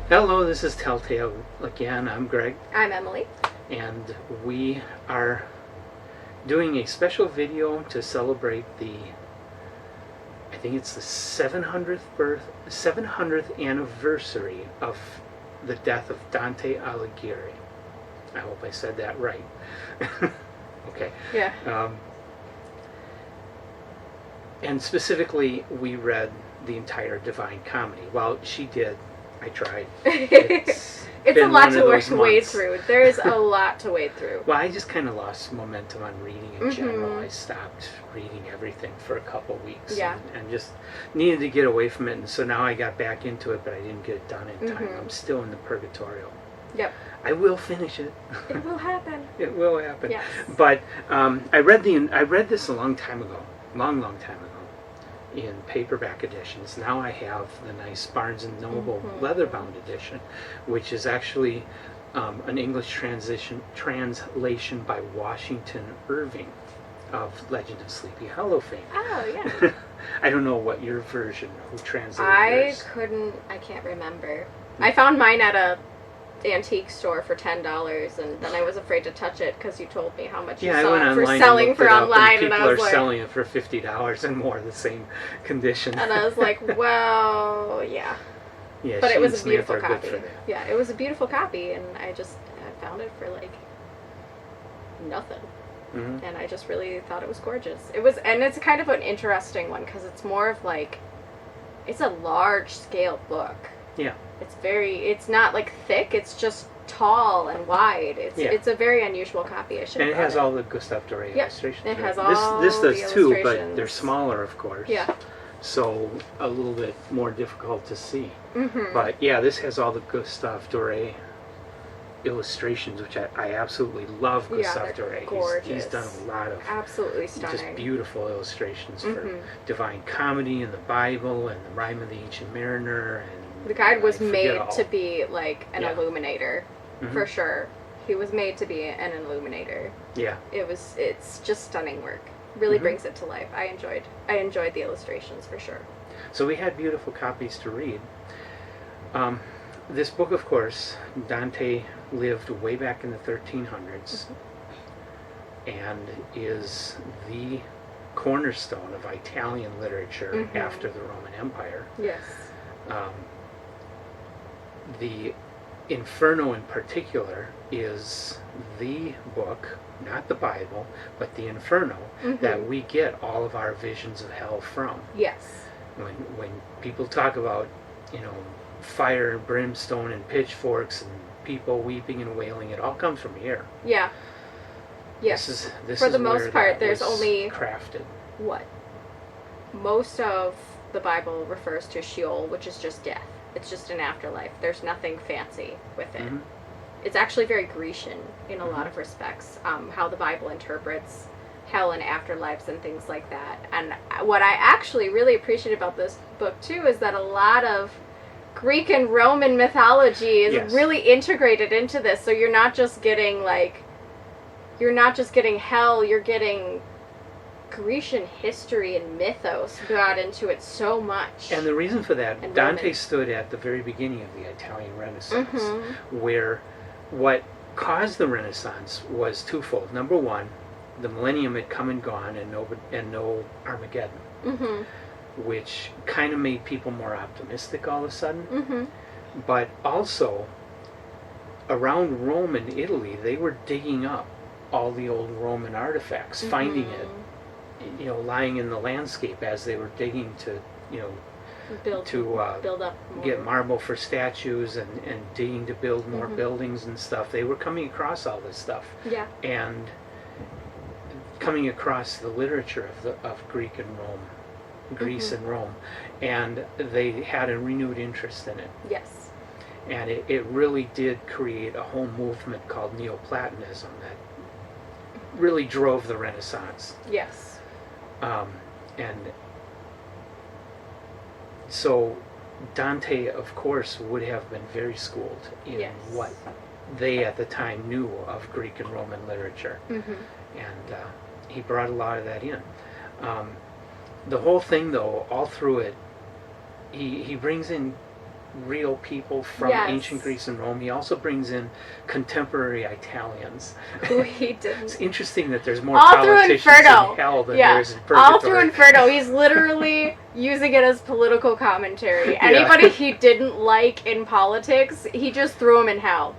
Hello, this is Telltale again. I'm Greg, I'm Emily. and we are doing a special video to celebrate I think it's the 700th anniversary of the death of Dante Alighieri. I hope I said that right. Okay. Yeah. And specifically, we read the entire Divine Comedy. Well, she did. I tried. It's a lot to wade through. There is a lot to wade through. Well, I just kind of lost momentum on reading in general. I stopped reading everything for a couple weeks. Yeah. And just needed to get away from it. And so now I got back into it, but I didn't get it done in time. I'm still in the Purgatory. Yep. I will finish it. It will happen. It will happen. Yes. But I read this a long time ago. Long time ago. In paperback editions. Now I have the nice Barnes and Noble leather-bound edition, which is actually an English translation by Washington Irving of Legend of Sleepy Hollow fame. Oh, yeah. I don't know what your version, who translated yours. I can't remember. I found mine at a antique store for $10, and then I was afraid to touch it because you told me how much you saw it for selling for online, and I was like, people are selling it for $50 and more, the same condition. And I was like, well, yeah. Yeah, but it was a beautiful copy. Yeah, it was a beautiful copy, and I found it for like nothing. And I just really thought it was gorgeous. And it's kind of an interesting one because it's more of like, it's a large scale book. Yeah. It's not like thick, it's just tall and wide. It's a very unusual copy. And it has all the Gustave Doré illustrations. It has all this does the too, but they're smaller, of course. Yeah. So a little bit more difficult to see. But yeah, this has all the Gustave Doré illustrations, which I absolutely love. Gustave Doré. Gorgeous. He's done a lot of absolutely stunning, just beautiful illustrations for Divine Comedy and the Bible and the Rime of the Ancient Mariner. And the guy was made to be like an illuminator, for sure. He was made to be an illuminator. Yeah. It's just stunning work. Really brings it to life. I enjoyed the illustrations for sure. So we had beautiful copies to read. This book, of course, Dante lived way back in the 1300s and is the cornerstone of Italian literature after the Roman Empire. Yes. The Inferno in particular is the book, not the Bible, but the Inferno, that we get all of our visions of hell from. Yes. When people talk about, fire and brimstone and pitchforks and people weeping and wailing, it all comes from here. Yeah. Yes. This For is the most part, there's only crafted. What? Most of the Bible refers to Sheol, which is just death. It's just an afterlife. There's nothing fancy with it. It's actually very Grecian in a lot of respects, how the Bible interprets hell and afterlives and things like that. And what I actually really appreciate about this book, too, is that a lot of Greek and Roman mythology is really integrated into this. So you're not just getting, hell, you're getting Grecian history and mythos brought into it so much. And the reason for that, Dante stood at the very beginning of the Italian Renaissance, where what caused the Renaissance was twofold. Number one, the millennium had come and gone, and no Armageddon, which kind of made people more optimistic all of a sudden. But also, around Rome and Italy, they were digging up all the old Roman artifacts, finding it, lying in the landscape as they were digging to, build up more. Get marble for statues and digging to build more buildings and stuff. They were coming across all this stuff. Yeah. And coming across the literature of Greek and Rome, Greece and Rome, and they had a renewed interest in it. Yes. And it really did create a whole movement called Neoplatonism that really drove the Renaissance. Yes. And so Dante, of course, would have been very schooled in what they at the time knew of Greek and Roman literature. And he brought a lot of that in. The whole thing, though, all through it, he brings in real people from Yes. ancient Greece and Rome. He also brings in contemporary Italians. Who he didn't. It's interesting that there's more All through politicians Inferno. in hell than Yeah. there is in Purgatory. All through Inferno, he's literally using it as political commentary. Yeah. Anybody he didn't like in politics, he just threw them in hell.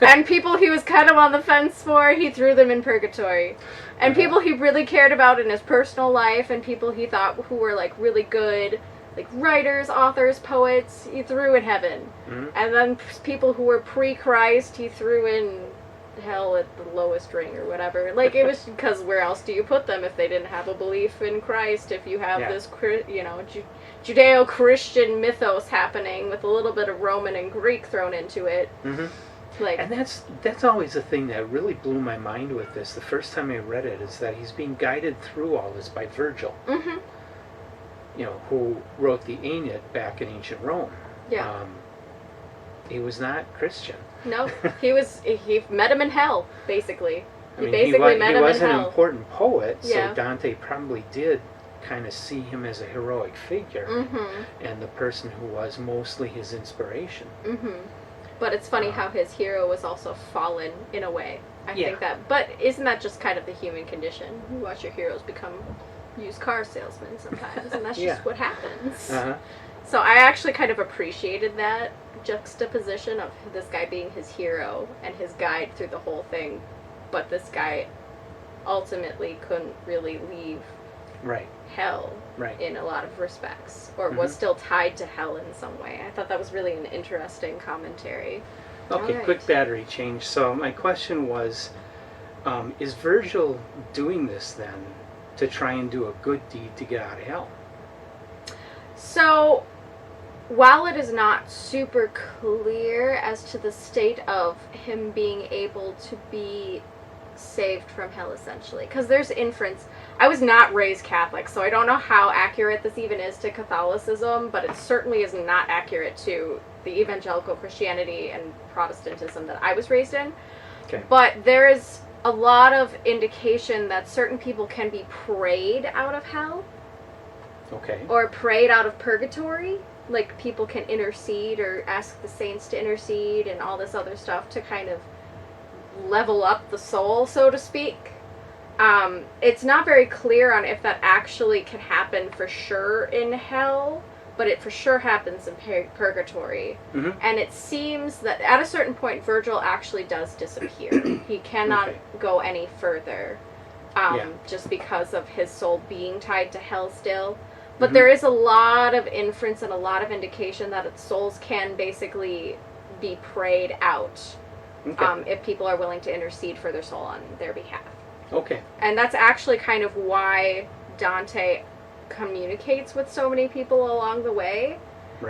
And people he was kind of on the fence for, he threw them in Purgatory. And people he really cared about in his personal life, and people he thought who were like really good, like writers, authors, poets, he threw in heaven. And then people who were pre-Christ, he threw in hell at the lowest ring or whatever. Like, it was because where else do you put them if they didn't have a belief in Christ? If you have this, Judeo-Christian mythos happening with a little bit of Roman and Greek thrown into it. Like, and that's always the thing that really blew my mind with this. The first time I read it is that he's being guided through all this by Virgil, who wrote the Aeneid back in ancient Rome. Yeah. He was not Christian. No, he met him in hell, basically. I mean, met him in hell. He was an important poet, Yeah. so Dante probably did kind of see him as a heroic figure, and the person who was mostly his inspiration. But it's funny how his hero was also fallen in a way. I think that, but isn't that just kind of the human condition? You watch your heroes become used car salesmen sometimes, and that's just what happens. So I actually kind of appreciated that juxtaposition of this guy being his hero and his guide through the whole thing, but this guy ultimately couldn't really leave hell in a lot of respects, or was still tied to hell in some way. I thought that was really an interesting commentary. Okay, quick battery change. So my question was, is Virgil doing this then to try and do a good deed to get out of hell? So, while it is not super clear as to the state of him being able to be saved from hell, essentially, because there's inference. I was not raised Catholic, so I don't know how accurate this even is to Catholicism, but it certainly is not accurate to the evangelical Christianity and Protestantism that I was raised in. Okay. But there is a lot of indication that certain people can be prayed out of hell. Okay. Or prayed out of purgatory. Like, people can intercede or ask the saints to intercede and all this other stuff to kind of level up the soul, so to speak. It's not very clear on if that actually can happen for sure in hell, but it for sure happens in purgatory. And it seems that at a certain point, Virgil actually does disappear. He cannot go any further, just because of his soul being tied to hell still. But there is a lot of inference and a lot of indication that its souls can basically be prayed out if people are willing to intercede for their soul on their behalf. Okay. And that's actually kind of why Dante communicates with so many people along the way,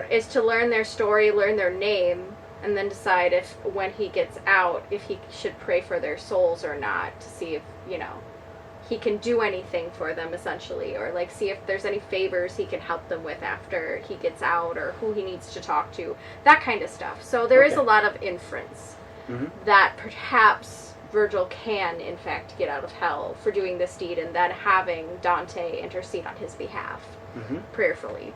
is to learn their story, learn their name, and then decide if, when he gets out, if he should pray for their souls or not, to see if, he can do anything for them, essentially, or like see if there's any favors he can help them with after he gets out, or who he needs to talk to, that kind of stuff. So there is a lot of inference that perhaps Virgil can, in fact, get out of hell for doing this deed, and then having Dante intercede on his behalf, prayerfully.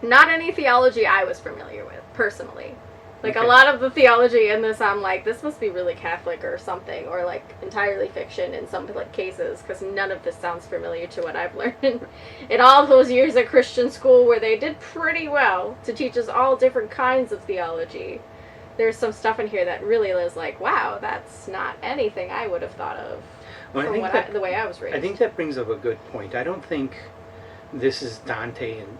Not any theology I was familiar with, personally. Like, a lot of the theology in this, I'm like, this must be really Catholic or something, or, like, entirely fiction in some, like, cases, because none of this sounds familiar to what I've learned in all those years at Christian school, where they did pretty well to teach us all different kinds of theology. There's some stuff in here that really is like, wow, that's not anything I would have thought of from the way I was raised. I think that brings up a good point. I don't think this is Dante and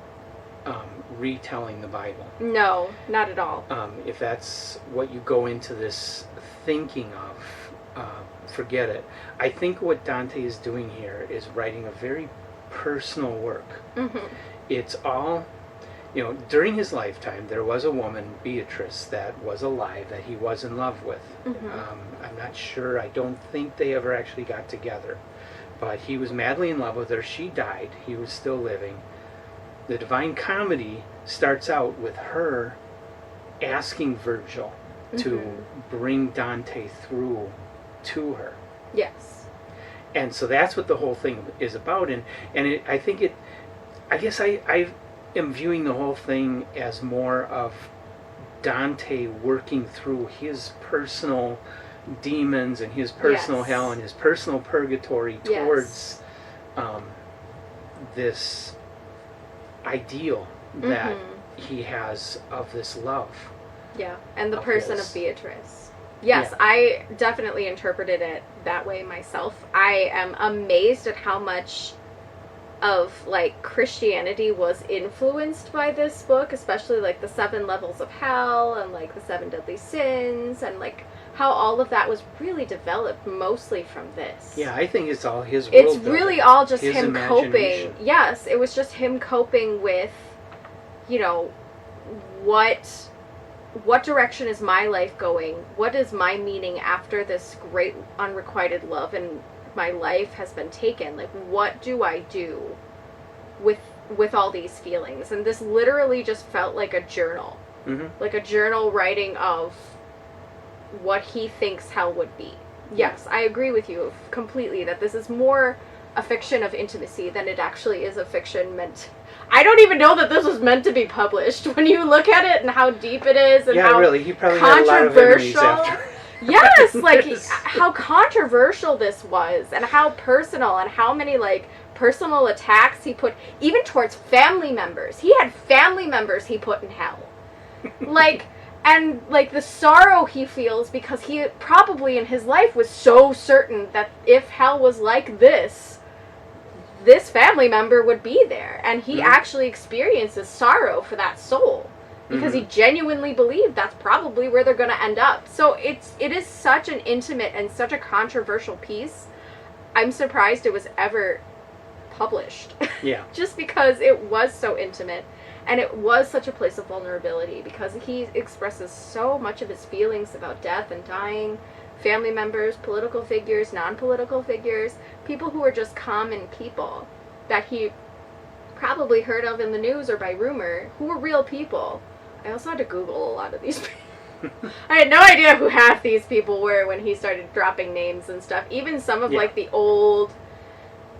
retelling the Bible. No, not at all. If that's what you go into this thinking of, forget it. I think what Dante is doing here is writing a very personal work. It's all, during his lifetime, there was a woman, Beatrice, that was alive, that he was in love with. I'm not sure, I don't think they ever actually got together. But he was madly in love with her. She died. He was still living. The Divine Comedy starts out with her asking Virgil to bring Dante through to her. Yes. And so that's what the whole thing is about. And I guess I am viewing the whole thing as more of Dante working through his personal demons and his personal hell and his personal purgatory towards this ideal that he has of this love. Yeah, and the person of Beatrice. Yes, I definitely interpreted it that way myself. I am amazed at how much of like Christianity was influenced by this book, especially like the 7 levels of hell and like the 7 deadly sins, and like how all of that was really developed mostly from this. Yeah, I think it's all his world It's building, really all just his him coping. Yes, it was just him coping with, you know, what direction is my life going? What is my meaning after this great unrequited love and my life has been taken? Like, what do I do with all these feelings? And this literally just felt like a journal. Like a journal writing of what he thinks hell would be. Yes, I agree with you completely that this is more a fiction of intimacy than it actually is a fiction meant. I don't even know that this was meant to be published. When you look at it and how deep it is and how really, he probably had a lot of enemies after. Yes, like how controversial this was, and how personal, and how many like personal attacks he put even towards family members. He had family members he put in hell. Like, and like the sorrow he feels because he probably in his life was so certain that if hell was like this family member would be there, and he actually experiences sorrow for that soul because he genuinely believed that's probably where they're going to end up. So it is such an intimate and such a controversial piece. I'm surprised it was ever published. Yeah. Just because it was so intimate, and it was such a place of vulnerability, because he expresses so much of his feelings about death and dying, family members, political figures, non-political figures, people who are just common people that he probably heard of in the news or by rumor, who were real people. I also had to Google a lot of these people. I had no idea who half these people were when he started dropping names and stuff. Even some of like the old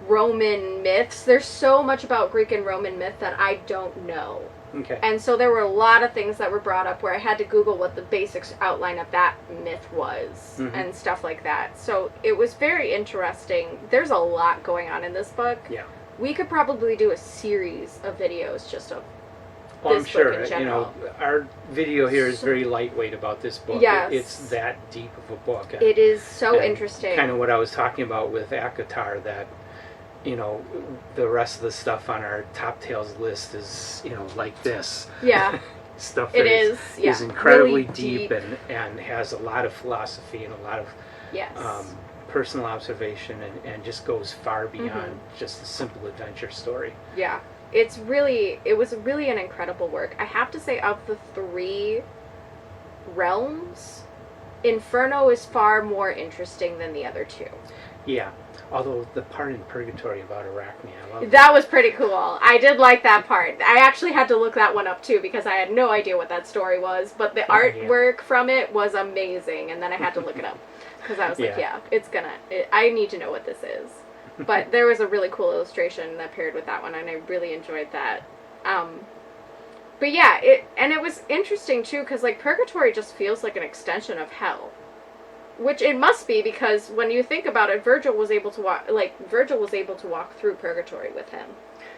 Roman myths. There's so much about Greek and Roman myth that I don't know. Okay. And so there were a lot of things that were brought up where I had to Google what the basic outline of that myth was and stuff like that. So it was very interesting. There's a lot going on in this book. Yeah. We could probably do a series of videos just of Well, this I'm sure. book in general. You know, our video here is very lightweight about this book. Yes. It's that deep of a book. It is so interesting. Kind of what I was talking about with Akatar, that, you know, the rest of the stuff on our top tales list is, you know, like this. Yeah. Stuff it that is incredibly really deep and has a lot of philosophy and a lot of personal observation and just goes far beyond just a simple adventure story. Yeah. It was really an incredible work. I have to say, of the 3 realms, Inferno is far more interesting than the other 2. Yeah. Although the part in Purgatory about Arachne, I love that was pretty cool. I did like that part. I actually had to look that one up too because I had no idea what that story was, but the artwork from it was amazing, and then I had to look it up because I was like, I need to know what this is. But there was a really cool illustration that paired with that one, and I really enjoyed that. But yeah, it was interesting too because like Purgatory just feels like an extension of hell. Which it must be, because when you think about it, Virgil was able to walk through Purgatory with him.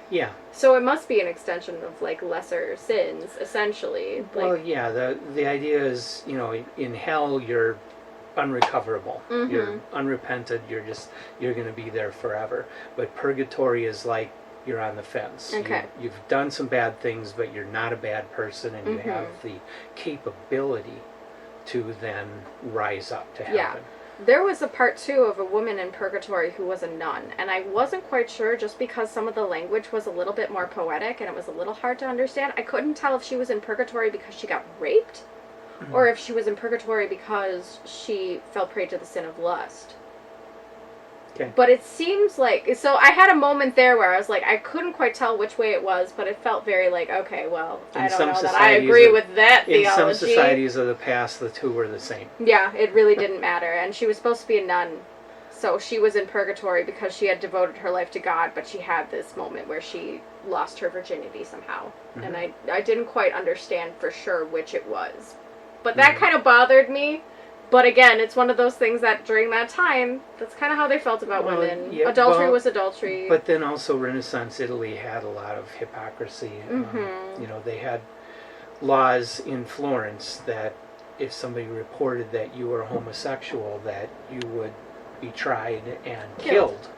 Yeah. So it must be an extension of like lesser sins, essentially. Well, yeah. The idea is, you know, in hell you're unrecoverable. You're unrepented. You're going to be there forever. But Purgatory is like you're on the fence. Okay. You've done some bad things, but you're not a bad person, and you have the capability to then rise up to heaven. Yeah. There was a part 2 of a woman in Purgatory who was a nun, and I wasn't quite sure just because some of the language was a little bit more poetic and it was a little hard to understand. I couldn't tell if she was in Purgatory because she got raped or if she was in Purgatory because she fell prey to the sin of lust. Okay. But it seems like, so I had a moment there where I was like, I couldn't quite tell which way it was, but it felt very like, okay, well, I don't know that I agree with that theology. In some societies of the past, the two were the same. Yeah, it really didn't matter, and she was supposed to be a nun, So she was in purgatory because she had devoted her life to God, but she had this moment where she lost her virginity somehow. Mm-hmm. And I didn't quite understand for sure which it was. But that kind of bothered me. But again, it's one of those things that during that time, that's kind of how they felt about women. Yeah, adultery was adultery. But then also Renaissance Italy had a lot of hypocrisy. You know, they had laws in Florence that if somebody reported that you were homosexual, that you would be tried and killed.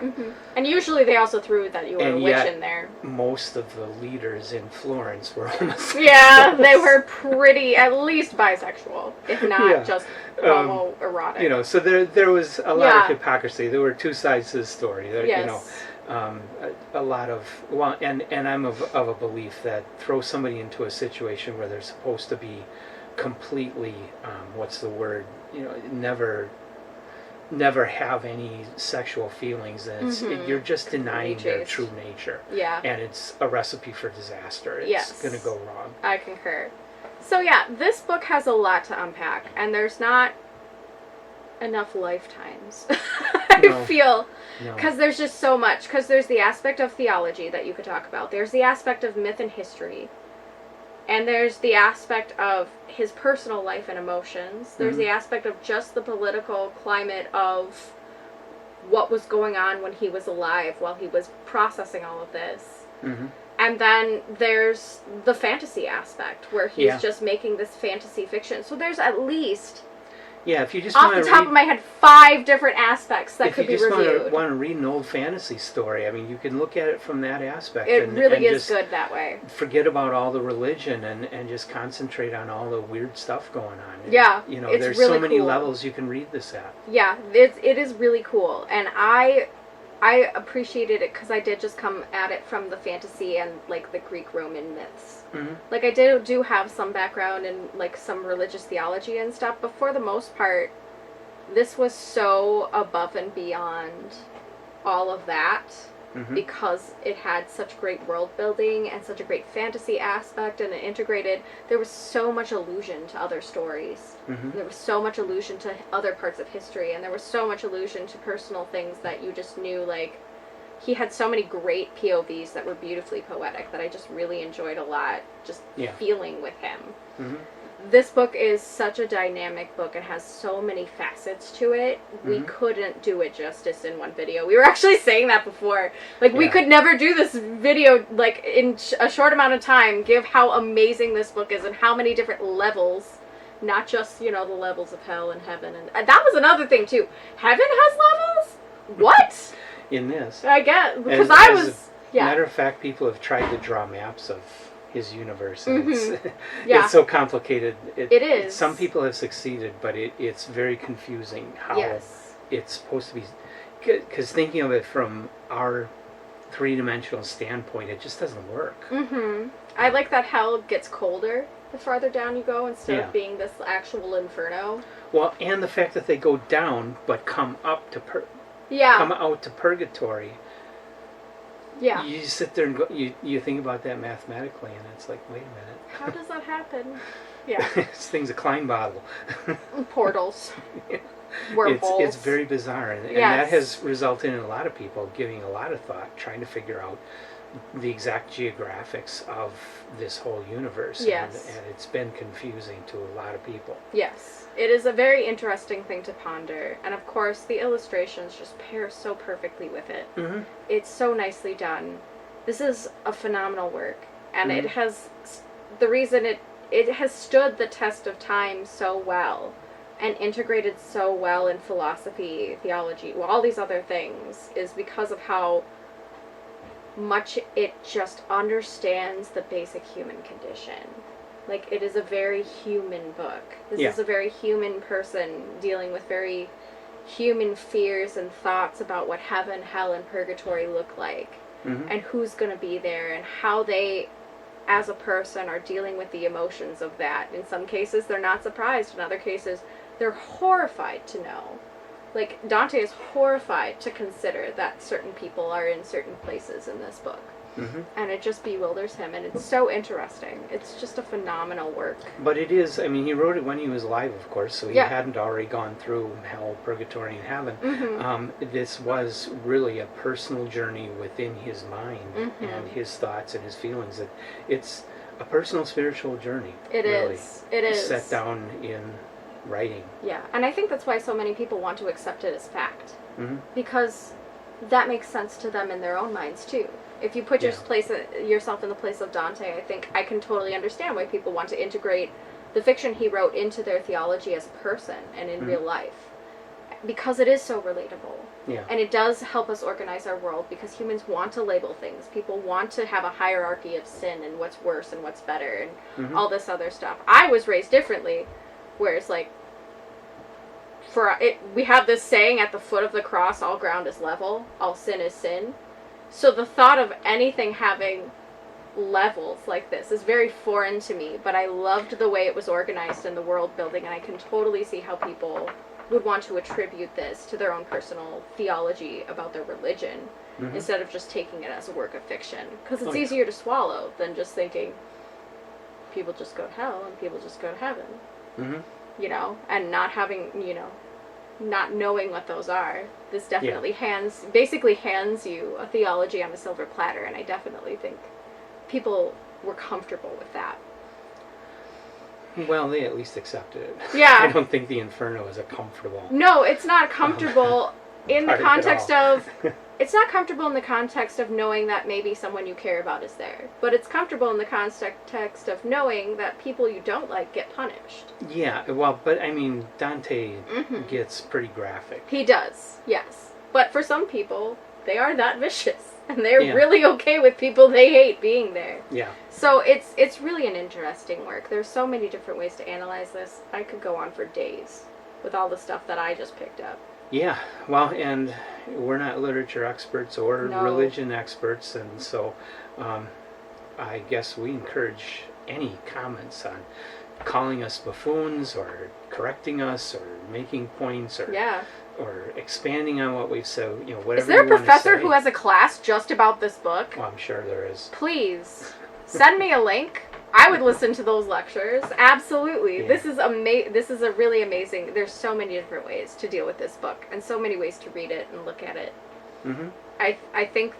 And usually they also threw that you were a witch yet, in there. Most of the leaders in Florence were homosexual. Yeah, they were pretty, at least bisexual, if not just homoerotic. You know, so there was a lot of hypocrisy. There were two sides to the story. There, yes. You know, a lot of, well, and I'm of a belief that throw somebody into a situation where they're supposed to be completely, what's the word, you know, never have any sexual feelings, and it's, you're just denying their true nature. Yeah. And it's a recipe for disaster. It's going to go wrong. I concur. So yeah, this book has a lot to unpack, and there's not enough lifetimes. I feel. Because there's just so much. Because there's the aspect of theology that you could talk about. There's the aspect of myth and history. And there's the aspect of his personal life and emotions. There's the aspect of just the political climate of what was going on when he was alive while he was processing all of this. And then there's the fantasy aspect where he's just making this fantasy fiction. So there's at least... Yeah, if you just off the top of my head, 5 different aspects that could be reviewed. If you just want to read an old fantasy story, I mean, you can look at it from that aspect. It really is good that way. Forget about all the religion and just concentrate on all the weird stuff going on. Yeah, you know, it's there's really so many cool. levels you can read this at. Yeah, it is really cool, and I appreciated it because I did just come at it from the fantasy and like the Greek Roman myths. Like I do have some background in like some religious theology and stuff, but for the most part, this was so above and beyond all of that because it had such great world building and such a great fantasy aspect, and it integrated. There was so much allusion to other stories. There was so much allusion to other parts of history, and there was so much allusion to personal things that you just knew. Like, he had so many great POVs that were beautifully poetic that I just really enjoyed a lot, just feeling with him. This book is such a dynamic book. It has so many facets to it. We couldn't do it justice in one video. We were actually saying that before. Like, we could never do this video, like, in a short amount of time, give how amazing this book is and how many different levels, not just, you know, the levels of hell and heaven. And that was another thing, too. Heaven has levels? What? In this. I get, because as a matter of fact, people have tried to draw maps of his universe, and it's so complicated. It is. Some people have succeeded, but it's very confusing how it's supposed to be. Because thinking of it from our three-dimensional standpoint, it just doesn't work. I like that hell gets colder the farther down you go instead of being this actual inferno. Well, and the fact that they go down but come up to come out to purgatory. Yeah. You sit there and go, you think about that mathematically, and it's like, wait a minute. How does that happen? Yeah. This thing's a Klein bottle. Portals. Wormholes. It's very bizarre, and that has resulted in a lot of people giving a lot of thought, trying to figure out the exact geographics of this whole universe. Yes. And it's been confusing to a lot of people. Yes. It is a very interesting thing to ponder. And of course, the illustrations just pair so perfectly with it. It's so nicely done. This is a phenomenal work. And it has, the reason it has stood the test of time so well and integrated so well in philosophy, theology, well, all these other things, is because of how much it just understands the basic human condition. Like, it is a very human book. This is a very human person dealing with very human fears and thoughts about what heaven, hell, and purgatory look like. And who's going to be there, and how they, as a person, are dealing with the emotions of that. In some cases, they're not surprised. In other cases, they're horrified to know. Like, Dante is horrified to consider that certain people are in certain places in this book. and it just bewilders him, and it's so interesting. It's just a phenomenal work. But it is, I mean, he wrote it when he was alive, of course, so he hadn't already gone through hell, purgatory, and heaven. This was really a personal journey within his mind and his thoughts and his feelings. It's a personal spiritual journey. It is set down in writing. Yeah, and I think that's why so many people want to accept it as fact, because that makes sense to them in their own minds too. If you put yourself in the place of Dante, I think I can totally understand why people want to integrate the fiction he wrote into their theology as a person and in real life, because it is so relatable. Yeah. And it does help us organize our world, because humans want to label things. People want to have a hierarchy of sin and what's worse and what's better and all this other stuff. I was raised differently, where it's like, we have this saying, at the foot of the cross, all ground is level, all sin is sin. So the thought of anything having levels like this is very foreign to me, but I loved the way it was organized in the world building, and I can totally see how people would want to attribute this to their own personal theology about their religion, instead of just taking it as a work of fiction. Because it's easier to swallow than just thinking people just go to hell and people just go to heaven. You know, and not having, not knowing what those are. This definitely basically hands you a theology on a silver platter, and I definitely think people were comfortable with that. Well, they at least accepted it. Yeah. I don't think the Inferno is a comfortable... No, it's not comfortable in the context of... It's not comfortable in the context of knowing that maybe someone you care about is there. But it's comfortable in the context of knowing that people you don't like get punished. Yeah, well, but I mean, Dante gets pretty graphic. He does, yes. But for some people, they are that vicious. And they're really okay with people they hate being there. Yeah. So it's really an interesting work. There's so many different ways to analyze this. I could go on for days with all the stuff that I just picked up. Yeah, well, and we're not literature experts or religion experts, and so I guess we encourage any comments on calling us buffoons or correcting us or making points or or expanding on what we've said, whatever. Is there a professor who has a class just about this book? Well, I'm sure there is. Please send me a link. I would listen to those lectures. Absolutely. Yeah. This is a really amazing. There's so many different ways to deal with this book, and so many ways to read it and look at it. I think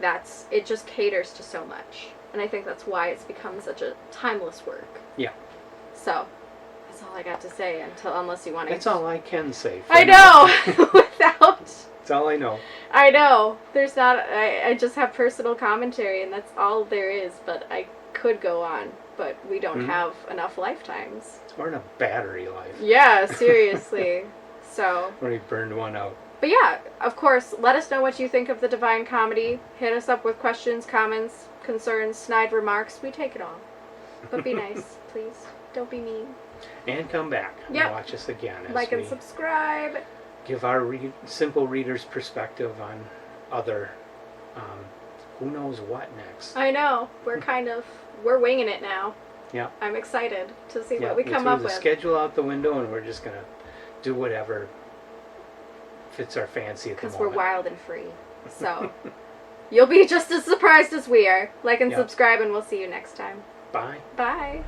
it just caters to so much, and I think that's why it's become such a timeless work. Yeah. So that's all I got to say unless you want to. That's all I can say. I know. Without. That's all I know. I know. There's not. I just have personal commentary, and that's all there is. But I could go on, but we don't have enough lifetimes. Or in a battery life. Yeah, seriously. So. We burned one out. But yeah, of course, let us know what you think of the Divine Comedy. Hit us up with questions, comments, concerns, snide remarks. We take it all. But be nice, please. Don't be mean. And come back and watch us again. Like and subscribe. Give our simple reader's perspective on other, who knows what next. I know. We're winging it now. Yeah. I'm excited to see what we come up with. The schedule out the window, and we're just going to do whatever fits our fancy at the moment. Because we're wild and free. So, you'll be just as surprised as we are. Like and subscribe, and we'll see you next time. Bye. Bye.